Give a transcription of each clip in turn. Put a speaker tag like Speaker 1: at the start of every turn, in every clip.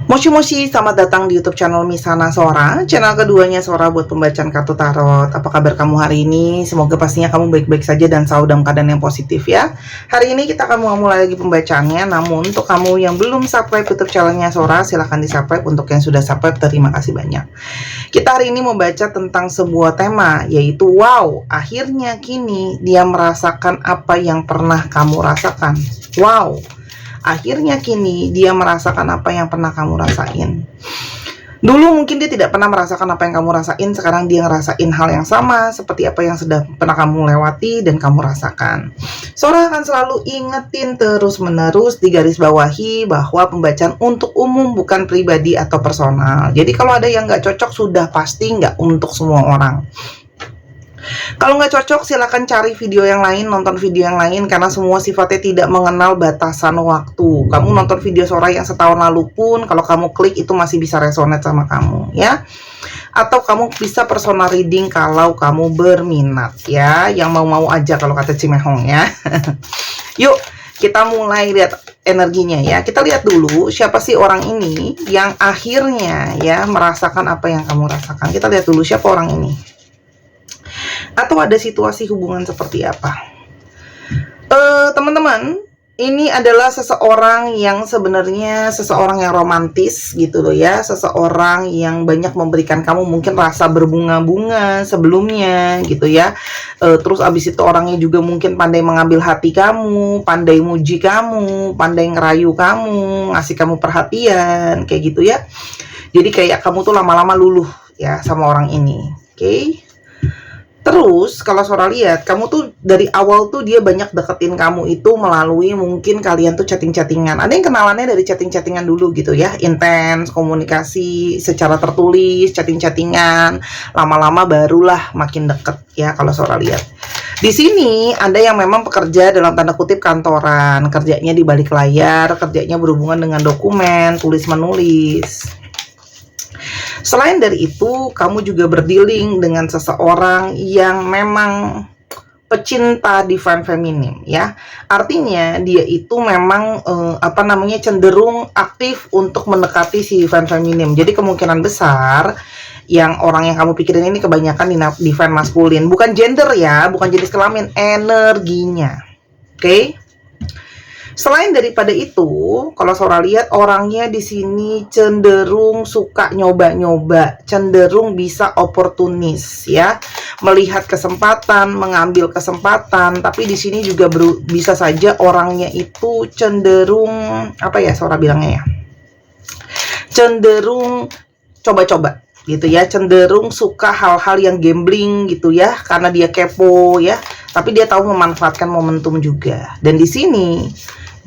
Speaker 1: Moshi Moshi, selamat datang di YouTube channel Misana Sora, channel keduanya Sora buat pembacaan kartu tarot. Apa kabar kamu hari ini? Semoga pastinya kamu baik-baik saja dan selalu dalam keadaan yang positif ya. Hari ini kita akan mulai lagi pembacaannya, namun untuk kamu yang belum subscribe YouTube channelnya Sora, silahkan di subscribe. Untuk yang sudah subscribe, terima kasih banyak. Kita hari ini membaca tentang sebuah tema, yaitu wow, akhirnya kini dia merasakan apa yang pernah kamu rasakan. Wow, akhirnya kini dia merasakan apa yang pernah kamu rasain. Dulu mungkin dia tidak pernah merasakan apa yang kamu rasain, sekarang dia ngerasain hal yang sama seperti apa yang sudah pernah kamu lewati dan kamu rasakan. Sora akan selalu ingetin terus-menerus di garis bawahi bahwa pembacaan untuk umum bukan pribadi atau personal. Jadi kalau ada yang nggak cocok sudah pasti nggak untuk semua orang. Kalau nggak cocok silakan cari video yang lain, nonton video yang lain, karena semua sifatnya tidak mengenal batasan waktu. Kamu nonton video Sora yang setahun lalu pun, kalau kamu klik itu masih bisa resonate sama kamu ya. Atau kamu bisa personal reading kalau kamu berminat ya. Yang mau-mau aja kalau kata Cimehong ya. Yuk kita mulai lihat energinya ya. Kita lihat dulu siapa sih orang ini yang akhirnya ya merasakan apa yang kamu rasakan. Kita lihat dulu siapa orang ini. Atau ada situasi hubungan seperti apa. Teman-teman, ini adalah seseorang yang sebenarnya seseorang yang romantis gitu loh ya. Seseorang yang banyak memberikan kamu mungkin rasa berbunga-bunga sebelumnya gitu ya. Terus abis itu orangnya juga mungkin pandai mengambil hati kamu, pandai muji kamu, pandai ngerayu kamu, ngasih kamu perhatian kayak gitu ya. Jadi kayak kamu tuh lama-lama luluh ya sama orang ini. Oke. Terus kalau Sora lihat, kamu tuh dari awal tuh dia banyak deketin kamu itu melalui mungkin kalian tuh chatting-chattingan. Ada yang kenalannya dari chatting-chattingan dulu gitu ya, intens, komunikasi secara tertulis, chatting-chattingan. Lama-lama barulah makin deket ya kalau Sora lihat. Di sini ada yang memang pekerja dalam tanda kutip kantoran, kerjanya di balik layar, kerjanya berhubungan dengan dokumen, tulis-menulis. Selain dari itu, kamu juga berdealing dengan seseorang yang memang pecinta divine feminine ya. Artinya dia itu memang cenderung aktif untuk mendekati si divine feminine. Jadi kemungkinan besar yang orang yang kamu pikirin ini kebanyakan divine maskulin, bukan gender ya, bukan jenis kelamin, energinya. Oke? Selain daripada itu, kalau Sora lihat orangnya di sini cenderung suka nyoba-nyoba, cenderung bisa oportunis ya, melihat kesempatan, mengambil kesempatan. Tapi di sini juga bisa saja orangnya itu cenderung apa ya Sora bilangnya ya, cenderung coba-coba gitu ya, cenderung suka hal-hal yang gambling gitu ya, karena dia kepo ya. Tapi dia tahu memanfaatkan momentum juga. Dan di sini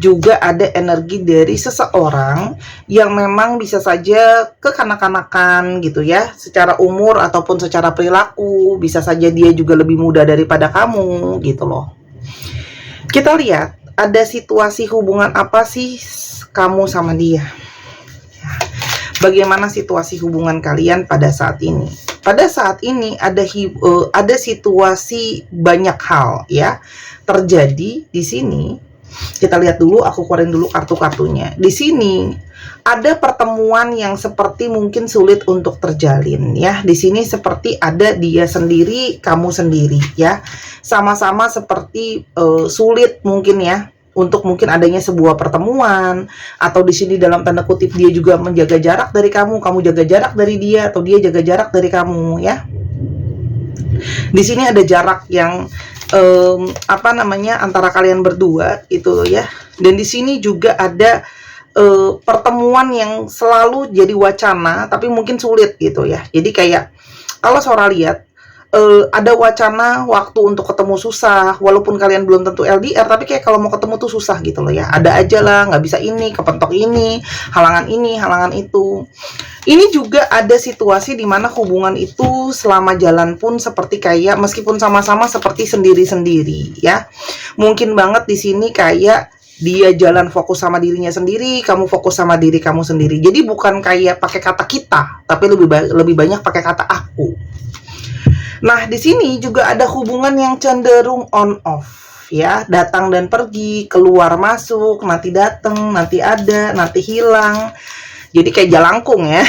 Speaker 1: juga ada energi dari seseorang yang memang bisa saja kekanak-kanakan gitu ya, secara umur ataupun secara perilaku. Bisa saja dia juga lebih muda daripada kamu gitu loh. Kita lihat ada situasi hubungan apa sih kamu sama dia. Bagaimana situasi hubungan kalian pada saat ini? Pada saat ini ada situasi banyak hal ya terjadi di sini. Kita lihat dulu, aku keluarin dulu kartu-kartunya. Di sini ada pertemuan yang seperti mungkin sulit untuk terjalin ya. Di sini seperti ada dia sendiri, kamu sendiri ya. Sama-sama seperti sulit mungkin ya untuk mungkin adanya sebuah pertemuan, atau di sini dalam tanda kutip dia juga menjaga jarak dari kamu jaga jarak dari dia, atau dia jaga jarak dari kamu ya. Di sini ada jarak yang antara kalian berdua itu ya. Dan di sini juga ada pertemuan yang selalu jadi wacana tapi mungkin sulit gitu ya. Jadi kayak kalau Sora lihat ada wacana waktu untuk ketemu susah, walaupun kalian belum tentu LDR, tapi kayak kalau mau ketemu tuh susah gitu loh ya. Ada aja lah, nggak bisa ini, kepentok ini, halangan itu. Ini juga ada situasi di mana hubungan itu selama jalan pun seperti kayak meskipun sama-sama seperti sendiri-sendiri ya. Mungkin banget di sini kayak dia jalan fokus sama dirinya sendiri, kamu fokus sama diri kamu sendiri. Jadi bukan kayak pakai kata kita, tapi lebih banyak pakai kata aku. Nah, di sini juga ada hubungan yang cenderung on off ya, datang dan pergi, keluar masuk, nanti datang, nanti ada, nanti hilang. Jadi kayak jalangkung ya.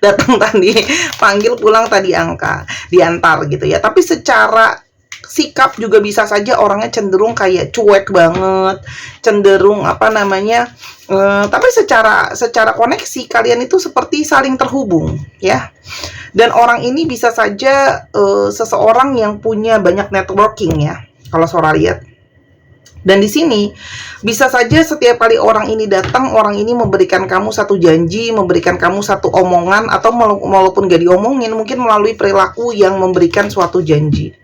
Speaker 1: Datang tadi, panggil pulang tadi angka, diantar gitu ya. Tapi secara sikap juga bisa saja orangnya cenderung kayak cuek banget, cenderung apa namanya, tapi secara koneksi kalian itu seperti saling terhubung ya. Dan orang ini bisa saja seseorang yang punya banyak networking ya, kalau Sora lihat. Dan di sini bisa saja setiap kali orang ini datang, orang ini memberikan kamu satu janji, memberikan kamu satu omongan, atau walaupun gak diomongin, mungkin melalui perilaku yang memberikan suatu janji.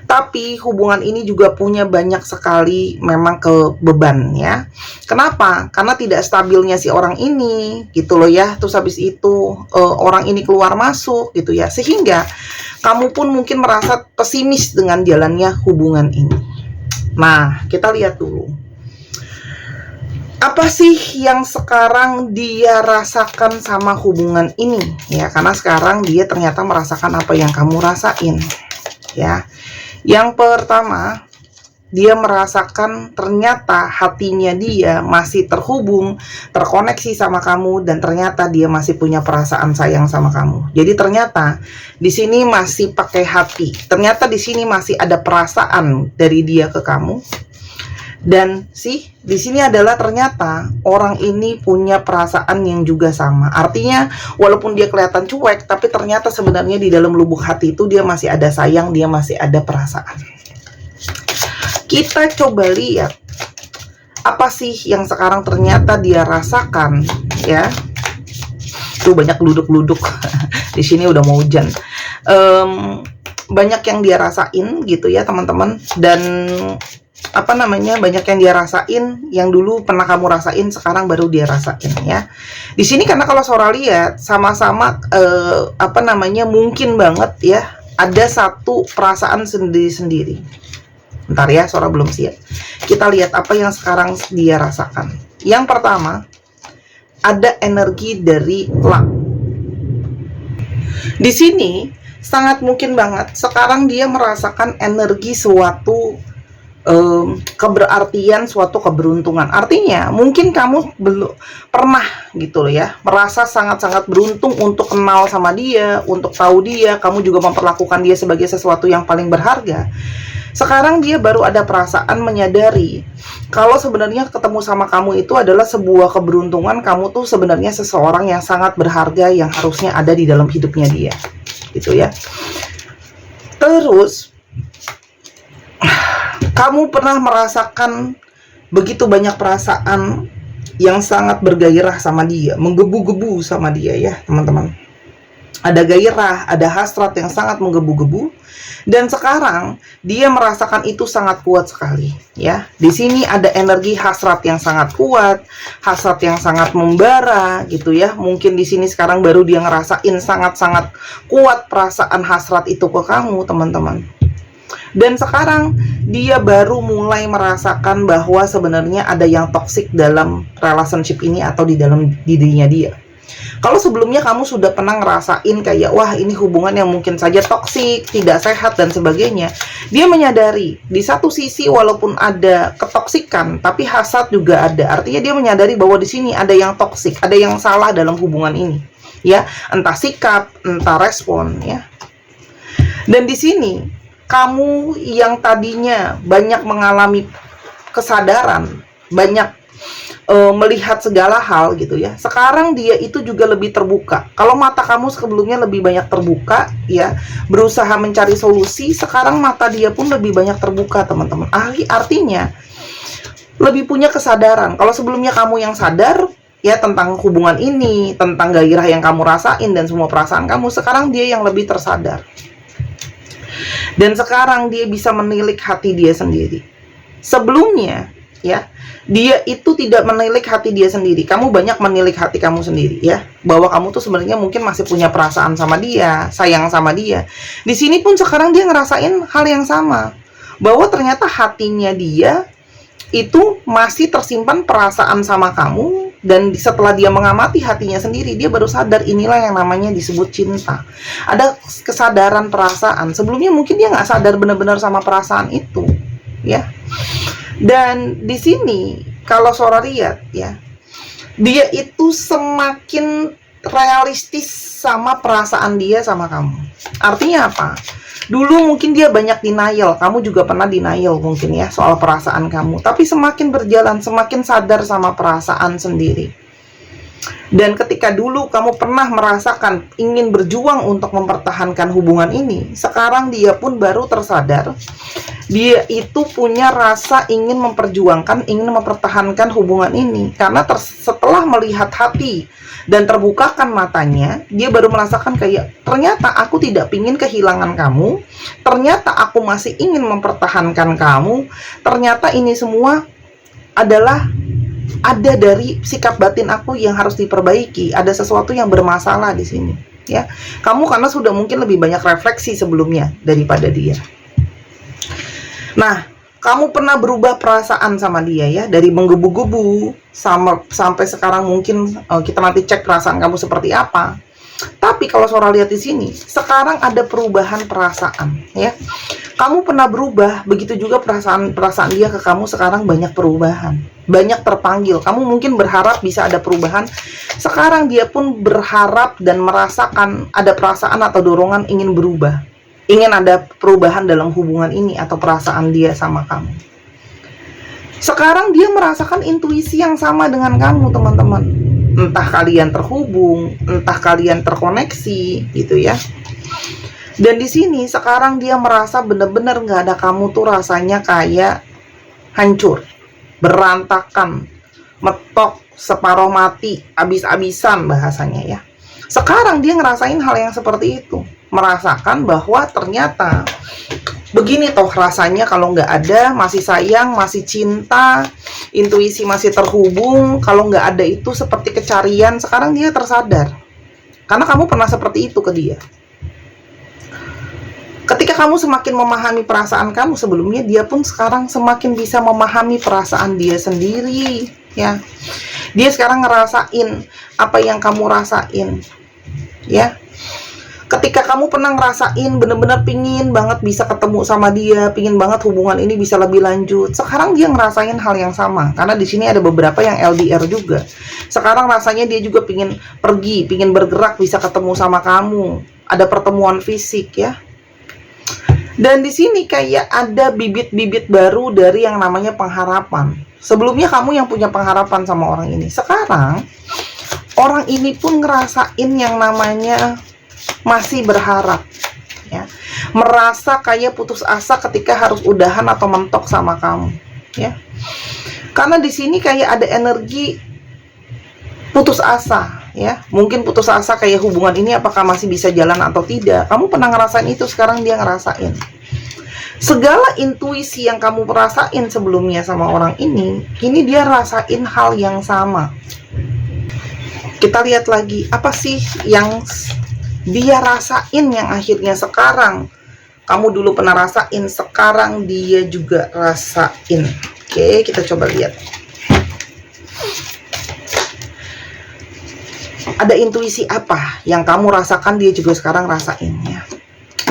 Speaker 1: Tapi hubungan ini juga punya banyak sekali memang kebeban ya. Kenapa? Karena tidak stabilnya si orang ini gitu loh ya. Terus habis itu orang ini keluar masuk gitu ya. Sehingga kamu pun mungkin merasa pesimis dengan jalannya hubungan ini. Nah, kita lihat dulu. Apa sih yang sekarang dia rasakan sama hubungan ini? Ya, karena sekarang dia ternyata merasakan apa yang kamu rasain. Ya. Yang pertama, dia merasakan ternyata hatinya dia masih terhubung, terkoneksi sama kamu, dan ternyata dia masih punya perasaan sayang sama kamu. Jadi ternyata di sini masih pakai hati. Ternyata di sini masih ada perasaan dari dia ke kamu. Dan di sini adalah ternyata orang ini punya perasaan yang juga sama. Artinya walaupun dia kelihatan cuek, tapi ternyata sebenarnya di dalam lubuk hati itu dia masih ada sayang, dia masih ada perasaan. Kita coba lihat apa sih yang sekarang ternyata dia rasakan ya. Tuh banyak geluduk-geluduk. Di sini udah mau hujan. Banyak yang dia rasain gitu ya teman-teman. Dan apa namanya, banyak yang dia rasain, yang dulu pernah kamu rasain, sekarang baru dia rasain ya. Di sini karena kalau Sora lihat sama-sama apa namanya, mungkin banget ya ada satu perasaan sendiri-sendiri. Bentar ya, Sora belum siap. Kita lihat apa yang sekarang dia rasakan. Yang pertama, ada energi dari luck. Di sini sangat mungkin banget sekarang dia merasakan energi suatu keberartian, suatu keberuntungan. Artinya mungkin kamu belum pernah gitu loh ya, merasa sangat-sangat beruntung untuk kenal sama dia, untuk tahu dia, kamu juga memperlakukan dia sebagai sesuatu yang paling berharga. Sekarang dia baru ada perasaan menyadari kalau sebenarnya ketemu sama kamu itu adalah sebuah keberuntungan. Kamu tuh sebenarnya seseorang yang sangat berharga, yang harusnya ada di dalam hidupnya dia gitu ya. Terus kamu pernah merasakan begitu banyak perasaan yang sangat bergairah sama dia, menggebu-gebu sama dia ya teman-teman. Ada gairah, ada hasrat yang sangat menggebu-gebu. Dan sekarang dia merasakan itu sangat kuat sekali ya. Di sini ada energi hasrat yang sangat kuat, hasrat yang sangat membara gitu ya. Mungkin di sini sekarang baru dia ngerasain sangat-sangat kuat perasaan hasrat itu ke kamu, teman-teman. Dan sekarang dia baru mulai merasakan bahwa sebenarnya ada yang toksik dalam relationship ini atau di dalam dirinya dia. Kalau sebelumnya kamu sudah pernah ngerasain kayak, wah ini hubungan yang mungkin saja toksik, tidak sehat dan sebagainya, dia menyadari di satu sisi walaupun ada ketoksikan, tapi hasad juga ada. Artinya dia menyadari bahwa di sini ada yang toksik, ada yang salah dalam hubungan ini, ya, entah sikap, entah respon, ya. Dan di sini kamu yang tadinya banyak mengalami kesadaran, banyak melihat segala hal gitu ya, sekarang dia itu juga lebih terbuka. Kalau mata kamu sebelumnya lebih banyak terbuka ya, berusaha mencari solusi, sekarang mata dia pun lebih banyak terbuka, teman-teman. Artinya lebih punya kesadaran. Kalau sebelumnya kamu yang sadar ya tentang hubungan ini, tentang gairah yang kamu rasain dan semua perasaan kamu, sekarang dia yang lebih tersadar. Dan sekarang dia bisa menilik hati dia sendiri. Sebelumnya ya, dia itu tidak menilik hati dia sendiri. Kamu banyak menilik hati kamu sendiri ya, bahwa kamu tuh sebenarnya mungkin masih punya perasaan sama dia, sayang sama dia. Di sini pun sekarang dia ngerasain hal yang sama, bahwa ternyata hatinya dia itu masih tersimpan perasaan sama kamu. Dan setelah dia mengamati hatinya sendiri, dia baru sadar inilah yang namanya disebut cinta. Ada kesadaran perasaan. Sebelumnya mungkin dia nggak sadar benar-benar sama perasaan itu ya. Dan di sini kalau Sora lihat ya, Dia itu semakin realistis sama perasaan dia sama kamu. Artinya apa? Dulu mungkin dia banyak denial, kamu juga pernah denial mungkin ya soal perasaan kamu. Tapi semakin berjalan, semakin sadar sama perasaan sendiri. Dan ketika dulu kamu pernah merasakan ingin berjuang untuk mempertahankan hubungan ini, sekarang dia pun baru tersadar. Dia itu punya rasa ingin memperjuangkan, ingin mempertahankan hubungan ini. Karena setelah melihat hati dan terbukakan matanya, dia baru merasakan kayak, ternyata aku tidak ingin kehilangan kamu, ternyata aku masih ingin mempertahankan kamu, ternyata ini semua adalah ada dari sikap batin aku yang harus diperbaiki, ada sesuatu yang bermasalah di sini, ya. Kamu karena sudah mungkin lebih banyak refleksi sebelumnya daripada dia. Nah, kamu pernah berubah perasaan sama dia ya, dari menggebu-gebu sampai sekarang mungkin kita nanti cek perasaan kamu seperti apa. Tapi kalau Sora lihat di sini, sekarang ada perubahan perasaan ya. Kamu pernah berubah, begitu juga perasaan dia ke kamu sekarang banyak perubahan, banyak terpanggil. Kamu mungkin berharap bisa ada perubahan. Sekarang dia pun berharap dan merasakan ada perasaan atau dorongan ingin berubah. Ingin ada perubahan dalam hubungan ini atau perasaan dia sama kamu. Sekarang dia merasakan intuisi yang sama dengan kamu, teman-teman. Entah kalian terhubung, entah kalian terkoneksi, gitu ya. Dan di sini sekarang dia merasa benar-benar nggak ada kamu tuh rasanya kayak hancur, berantakan, metok, separuh mati, abis-abisan bahasanya ya. Sekarang dia ngerasain hal yang seperti itu, merasakan bahwa ternyata begini toh rasanya kalau nggak ada, masih sayang, masih cinta, intuisi masih terhubung. Kalau nggak ada itu seperti kecarian. Sekarang dia tersadar, karena kamu pernah seperti itu ke dia. Ketika kamu semakin memahami perasaan kamu sebelumnya, dia pun sekarang semakin bisa memahami perasaan dia sendiri ya. Dia sekarang ngerasain apa yang kamu rasain ya. Ketika kamu pernah ngerasain bener-bener pingin banget bisa ketemu sama dia, pingin banget hubungan ini bisa lebih lanjut, sekarang dia ngerasain hal yang sama. Karena di sini ada beberapa yang LDR juga. Sekarang rasanya dia juga pingin pergi, pingin bergerak, bisa ketemu sama kamu, ada pertemuan fisik ya. Dan di sini kayak ada bibit-bibit baru dari yang namanya pengharapan. Sebelumnya kamu yang punya pengharapan sama orang ini. Sekarang orang ini pun ngerasain yang namanya masih berharap ya. Merasa kayak putus asa ketika harus udahan atau mentok sama kamu ya. Karena di sini kayak ada energi putus asa ya. Mungkin putus asa kayak hubungan ini apakah masih bisa jalan atau tidak. Kamu pernah ngerasain itu, sekarang dia ngerasain. Segala intuisi yang kamu rasain sebelumnya sama orang ini, kini dia rasain hal yang sama. Kita lihat lagi, apa sih yang dia rasain yang akhirnya sekarang kamu dulu pernah rasain, sekarang dia juga rasain. Oke, kita coba lihat. Ada intuisi apa yang kamu rasakan dia juga sekarang rasain ya.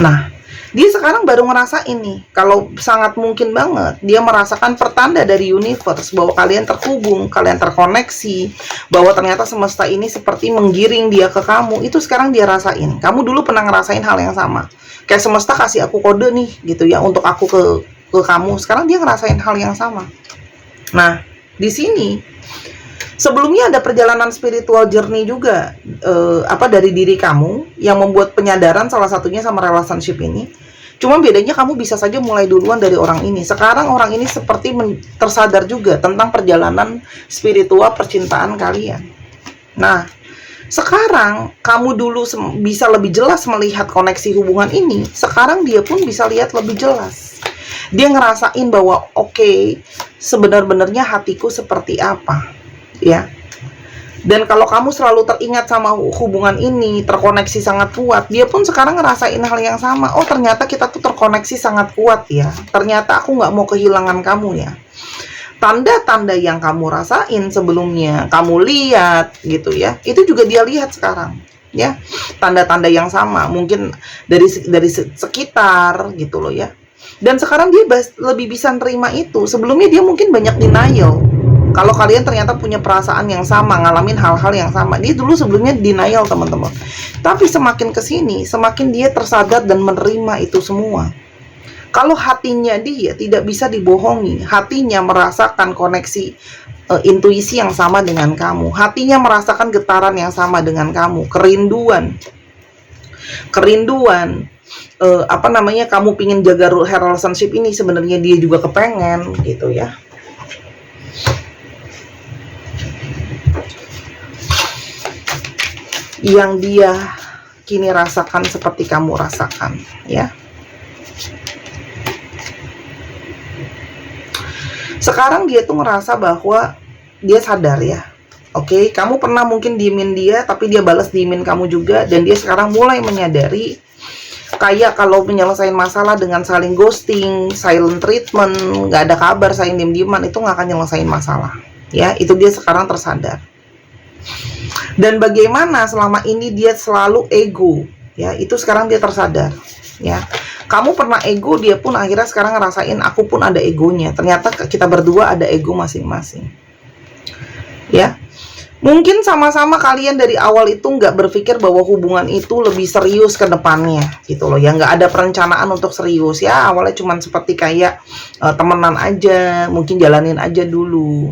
Speaker 1: Nah, dia sekarang baru ngerasain nih, kalau sangat mungkin banget dia merasakan pertanda dari universe bahwa kalian terhubung, kalian terkoneksi, bahwa ternyata semesta ini seperti menggiring dia ke kamu. Itu sekarang dia rasain. Kamu dulu pernah ngerasain hal yang sama, kayak semesta kasih aku kode nih gitu ya untuk aku ke kamu. Sekarang dia ngerasain hal yang sama. Nah, di sini sebelumnya ada perjalanan spiritual journey juga dari diri kamu yang membuat penyadaran, salah satunya sama relationship ini. Cuma bedanya kamu bisa saja mulai duluan dari orang ini. Sekarang orang ini seperti tersadar juga tentang perjalanan spiritual percintaan kalian. Nah, sekarang kamu dulu bisa lebih jelas melihat koneksi hubungan ini. Sekarang dia pun bisa lihat lebih jelas. Dia ngerasain bahwa oke, sebenar-benarnya hatiku seperti apa ya. Dan kalau kamu selalu teringat sama hubungan ini, terkoneksi sangat kuat, dia pun sekarang ngerasain hal yang sama. Oh, ternyata kita tuh terkoneksi sangat kuat ya. Ternyata aku nggak mau kehilangan kamu ya. Tanda-tanda yang kamu rasain sebelumnya, kamu lihat gitu ya, itu juga dia lihat sekarang ya. Tanda-tanda yang sama, mungkin dari sekitar gitu loh ya. Dan sekarang dia lebih bisa nerima itu. Sebelumnya dia mungkin banyak denial Kalau kalian ternyata punya perasaan yang sama, ngalamin hal-hal yang sama. Dia dulu sebelumnya denial, teman-teman. Tapi semakin kesini, semakin dia tersadar dan menerima itu semua. Kalau hatinya dia tidak bisa dibohongi, hatinya merasakan koneksi intuisi yang sama dengan kamu, hatinya merasakan getaran yang sama dengan kamu, kerinduan, kamu pingin jaga relationship ini, sebenarnya dia juga kepengen gitu ya. Yang dia kini rasakan seperti kamu rasakan ya. Sekarang dia tuh ngerasa bahwa dia sadar ya. Oke, kamu pernah mungkin diemin dia, tapi dia balas diemin kamu juga. Dan dia sekarang mulai menyadari, kayak kalau menyelesaikan masalah dengan saling ghosting, silent treatment, nggak ada kabar, saling diem-dieman, itu nggak akan nyelesain masalah. Ya, itu dia sekarang tersadar. Dan bagaimana selama ini dia selalu ego, ya, itu sekarang dia tersadar. Ya, kamu pernah ego, dia pun akhirnya sekarang ngerasain aku pun ada egonya. Ternyata kita berdua ada ego masing-masing. Ya, mungkin sama-sama kalian dari awal itu nggak berpikir bahwa hubungan itu lebih serius ke depannya, gitu loh. Ya, nggak ada perencanaan untuk serius ya. Awalnya cuman seperti kayak temenan aja, mungkin jalanin aja dulu.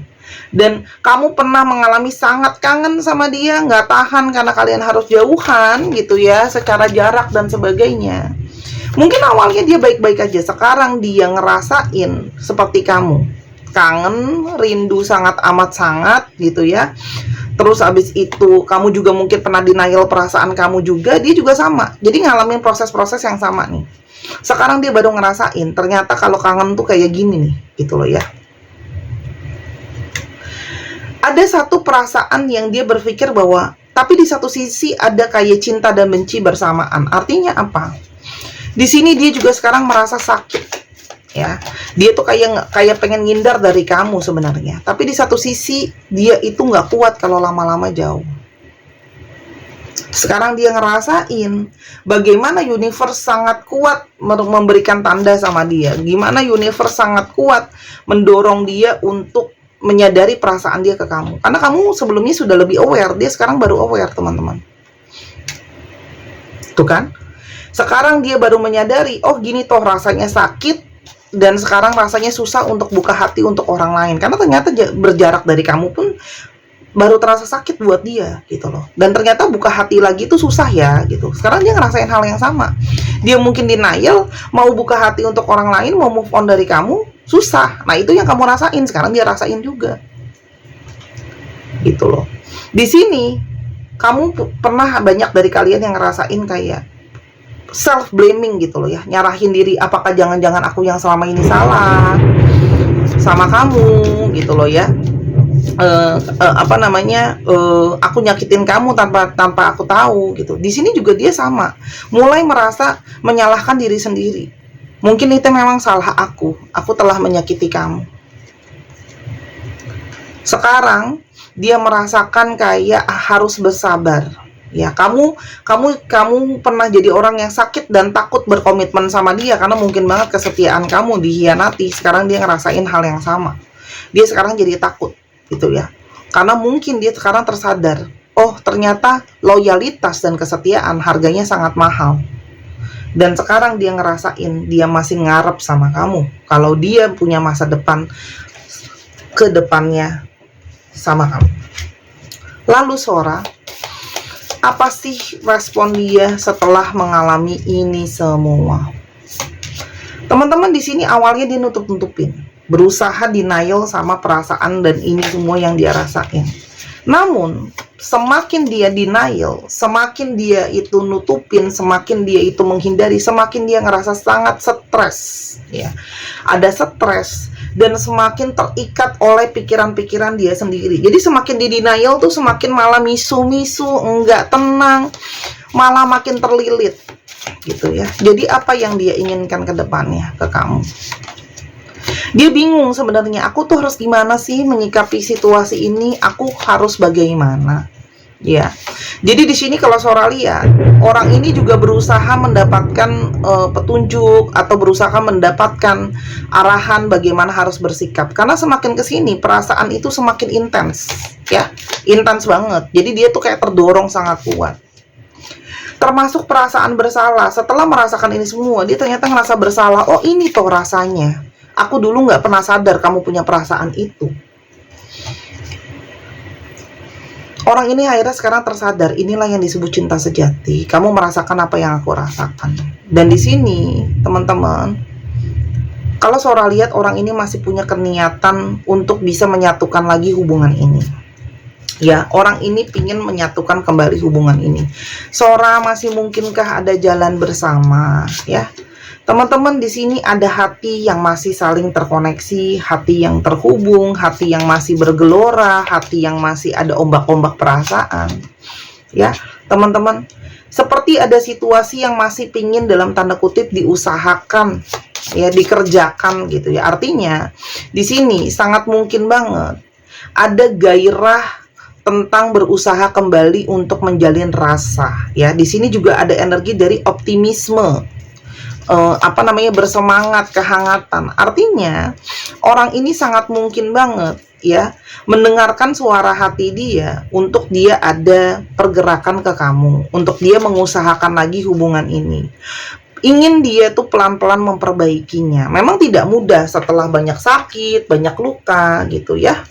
Speaker 1: Dan kamu pernah mengalami sangat kangen sama dia, nggak tahan karena kalian harus jauhan gitu ya, secara jarak dan sebagainya. Mungkin awalnya dia baik-baik aja, sekarang dia ngerasain seperti kamu, kangen, rindu sangat amat sangat gitu ya. Terus abis itu kamu juga mungkin pernah denial perasaan kamu juga, dia juga sama. Jadi ngalamin proses-proses yang sama nih. Sekarang dia baru ngerasain ternyata kalau kangen tuh kayak gini nih, gitu loh ya. Ada satu perasaan yang dia berpikir bahwa, tapi di satu sisi ada kayak cinta dan benci bersamaan. Artinya apa? Di sini dia juga sekarang merasa sakit, ya. Dia tuh kayak pengen ngindar dari kamu sebenarnya. Tapi di satu sisi dia itu nggak kuat kalau lama-lama jauh. Sekarang dia ngerasain bagaimana universe sangat kuat memberikan tanda sama dia. Gimana universe sangat kuat mendorong dia untuk menyadari perasaan dia ke kamu. Karena kamu sebelumnya sudah lebih aware, dia sekarang baru aware, teman-teman. Tuh kan? Sekarang dia baru menyadari, oh gini toh rasanya sakit, dan sekarang rasanya susah untuk buka hati untuk orang lain. Karena ternyata berjarak dari kamu pun baru terasa sakit buat dia gitu loh. Dan ternyata buka hati lagi tuh susah ya gitu. Sekarang dia ngerasain hal yang sama. Dia mungkin denial, mau buka hati untuk orang lain, mau move on dari kamu, susah. Nah itu yang kamu rasain, sekarang dia rasain juga. Gitu loh. Di sini, kamu pernah banyak dari kalian yang ngerasain kayak self-blaming gitu loh ya, nyarahin diri, apakah jangan-jangan aku yang selama ini salah sama kamu gitu loh ya. Aku nyakitin kamu tanpa aku tahu gitu. Di sini juga dia sama, mulai merasa menyalahkan diri sendiri. Mungkin itu memang salah aku telah menyakiti kamu. Sekarang dia merasakan kayak harus bersabar. Ya, kamu pernah jadi orang yang sakit dan takut berkomitmen sama dia karena mungkin banget kesetiaan kamu dikhianati. Sekarang dia ngerasain hal yang sama. Dia sekarang jadi takut gitu ya. Karena mungkin dia sekarang tersadar, oh ternyata loyalitas dan kesetiaan harganya sangat mahal. Dan sekarang dia ngerasain dia masih ngarep sama kamu kalau dia punya masa depan ke depannya sama kamu. Lalu Sora, apa sih respon dia setelah mengalami ini semua? Teman-teman, di sini awalnya dia nutup-nutupin, berusaha denial sama perasaan dan ini semua yang dia rasain. Namun, semakin dia denial, semakin dia itu nutupin, semakin dia itu menghindari, semakin dia ngerasa sangat stres, ya. Ada stres dan semakin terikat oleh pikiran-pikiran dia sendiri. Jadi semakin di denial tuh semakin malah misu-misu, enggak tenang, malah makin terlilit gitu ya. Jadi apa yang dia inginkan ke depannya ke kamu? Dia bingung sebenarnya, aku tuh harus gimana sih menyikapi situasi ini, aku harus bagaimana Ya. Jadi di sini kalau Sora lihat, orang ini juga berusaha mendapatkan petunjuk atau berusaha mendapatkan arahan bagaimana harus bersikap. Karena semakin ke sini perasaan itu semakin intens, ya. Intens banget. Jadi dia tuh kayak terdorong sangat kuat. Termasuk perasaan bersalah. Setelah merasakan ini semua, dia ternyata ngerasa bersalah. Oh, ini toh rasanya. Aku dulu nggak pernah sadar kamu punya perasaan itu. Orang ini akhirnya sekarang tersadar, inilah yang disebut cinta sejati. Kamu merasakan apa yang aku rasakan. Dan di sini, teman-teman, kalau Sora lihat orang ini masih punya keniatan untuk bisa menyatukan lagi hubungan ini. Ya, orang ini ingin menyatukan kembali hubungan ini. Sora masih mungkinkah ada jalan bersama, ya? Teman-teman, di sini ada hati yang masih saling terkoneksi, hati yang terhubung, hati yang masih bergelora, hati yang masih ada ombak-ombak perasaan. Ya, teman-teman, seperti ada situasi yang masih pingin dalam tanda kutip diusahakan, ya, dikerjakan gitu ya. Artinya, di sini sangat mungkin banget ada gairah tentang berusaha kembali untuk menjalin rasa, ya. Di sini juga ada energi dari optimisme, bersemangat, kehangatan. Artinya orang ini sangat mungkin banget, ya, mendengarkan suara hati dia untuk dia ada pergerakan ke kamu, untuk dia mengusahakan lagi hubungan ini. Ingin dia tuh pelan-pelan memperbaikinya. Memang tidak mudah setelah banyak sakit, banyak luka gitu ya.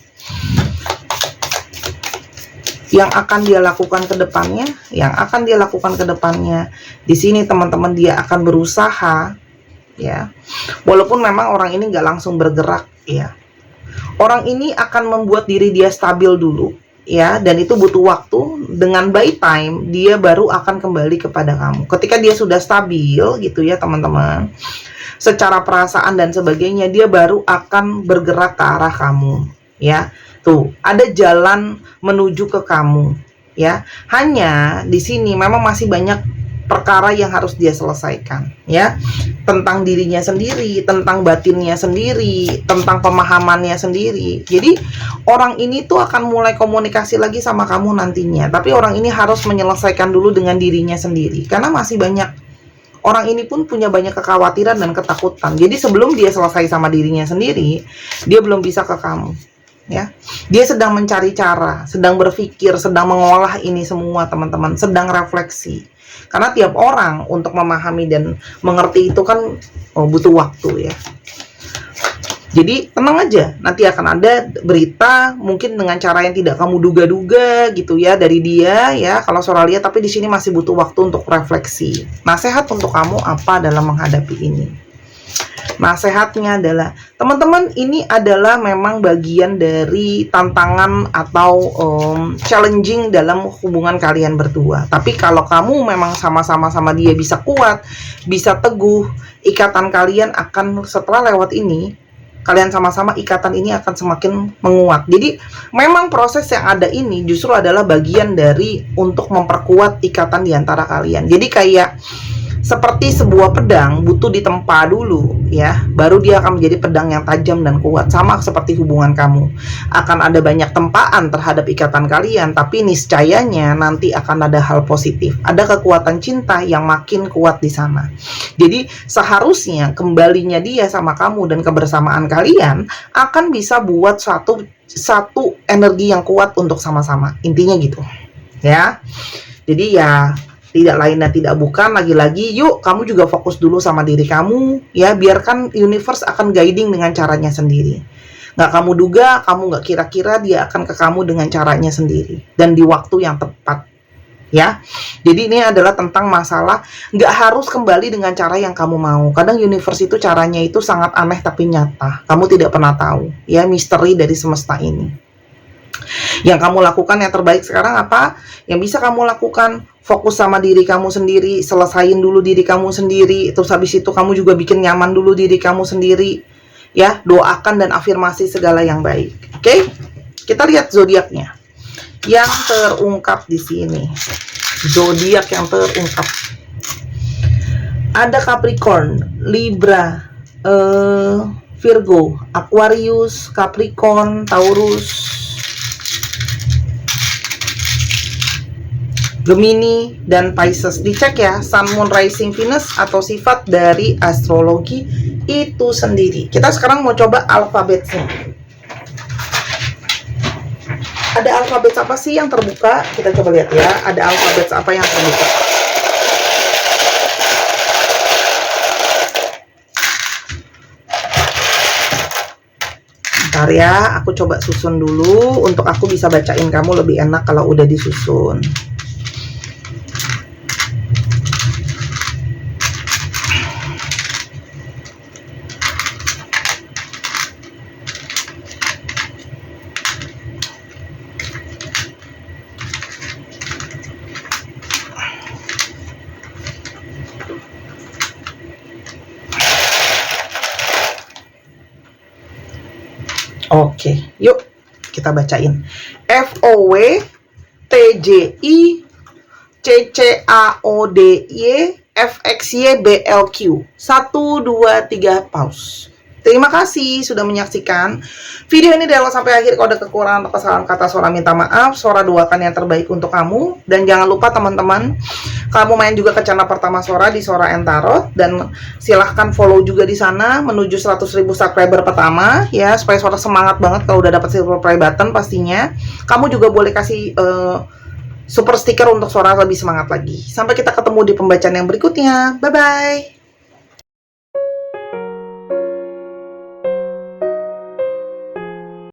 Speaker 1: Yang akan dia lakukan ke depannya, di sini teman-teman, dia akan berusaha, ya, walaupun memang orang ini nggak langsung bergerak, ya, orang ini akan membuat diri dia stabil dulu, ya, dan itu butuh waktu. Dengan by time dia baru akan kembali kepada kamu. Ketika dia sudah stabil gitu ya teman-teman, secara perasaan dan sebagainya, dia baru akan bergerak ke arah kamu, ya. Tuh, ada jalan menuju ke kamu, ya. Hanya di sini memang masih banyak perkara yang harus dia selesaikan, ya. Tentang dirinya sendiri, tentang batinnya sendiri, tentang pemahamannya sendiri. Jadi, orang ini tuh akan mulai komunikasi lagi sama kamu nantinya. Tapi orang ini harus menyelesaikan dulu dengan dirinya sendiri. Karena masih banyak, orang ini pun punya banyak kekhawatiran dan ketakutan. Jadi, sebelum dia selesai sama dirinya sendiri, dia belum bisa ke kamu. Ya, dia sedang mencari cara, sedang berpikir, sedang mengolah ini semua teman-teman, sedang refleksi. Karena tiap orang untuk memahami dan mengerti itu kan butuh waktu ya. Jadi tenang aja, nanti akan ada berita mungkin dengan cara yang tidak kamu duga-duga gitu ya dari dia ya. Kalau Sora lihat, tapi di sini masih butuh waktu untuk refleksi. Nasihat untuk kamu apa dalam menghadapi ini? Nasehatnya adalah, teman-teman, ini adalah memang bagian dari tantangan atau challenging dalam hubungan kalian berdua. Tapi kalau kamu memang sama-sama sama dia bisa kuat, bisa teguh, ikatan kalian akan, setelah lewat ini, kalian sama-sama ikatan ini akan semakin menguat. Jadi memang proses yang ada ini justru adalah bagian dari untuk memperkuat ikatan di antara kalian. Jadi kayak seperti sebuah pedang butuh ditempa dulu ya, baru dia akan menjadi pedang yang tajam dan kuat. Sama seperti hubungan kamu, akan ada banyak tempaan terhadap ikatan kalian, tapi niscayanya nanti akan ada hal positif, ada kekuatan cinta yang makin kuat di sana. Jadi seharusnya kembalinya dia sama kamu dan kebersamaan kalian akan bisa buat satu energi yang kuat untuk sama-sama, intinya gitu ya. Jadi ya tidak lain dan tidak bukan, lagi-lagi yuk kamu juga fokus dulu sama diri kamu ya, biarkan universe akan guiding dengan caranya sendiri. Nggak kamu duga, kamu nggak kira-kira, dia akan ke kamu dengan caranya sendiri dan di waktu yang tepat ya. Jadi ini adalah tentang masalah nggak harus kembali dengan cara yang kamu mau. Kadang universe itu caranya itu sangat aneh tapi nyata, kamu tidak pernah tahu ya, misteri dari semesta ini. Yang kamu lakukan yang terbaik sekarang apa? Yang bisa kamu lakukan, fokus sama diri kamu sendiri, selesain dulu diri kamu sendiri, terus habis itu kamu juga bikin nyaman dulu diri kamu sendiri ya, doakan dan afirmasi segala yang baik. Oke? Kita lihat zodiaknya yang terungkap di sini. Zodiak yang terungkap. Ada Capricorn, Libra, Virgo, Aquarius, Capricorn, Taurus, Gemini, dan Pisces. Dicek ya, Sun, Moon, Rising, Venus, atau sifat dari astrologi itu sendiri. Kita sekarang mau coba alfabetnya. Ada alfabet apa sih yang terbuka? Kita coba lihat ya, ada alfabet apa yang terbuka. Bentar ya, aku coba susun dulu untuk aku bisa bacain kamu lebih enak kalau udah disusun. Oke, yuk kita bacain. FOW TJI CCAODY FXY BLQ 1 2 3 pause. Terima kasih sudah menyaksikan video ini dari awal sampai akhir. Kalau ada kekurangan atau kesalahan kata Sora minta maaf. Sora doakan yang terbaik untuk kamu. Dan jangan lupa teman-teman, kamu main juga ke channel pertama Sora di Sora and Tarot. Dan silahkan follow juga di sana menuju 100.000 subscriber pertama ya, supaya Sora semangat banget kalau udah dapat silver play button pastinya. Kamu juga boleh kasih super sticker untuk Sora lebih semangat lagi. Sampai kita ketemu di pembacaan yang berikutnya. Bye-bye.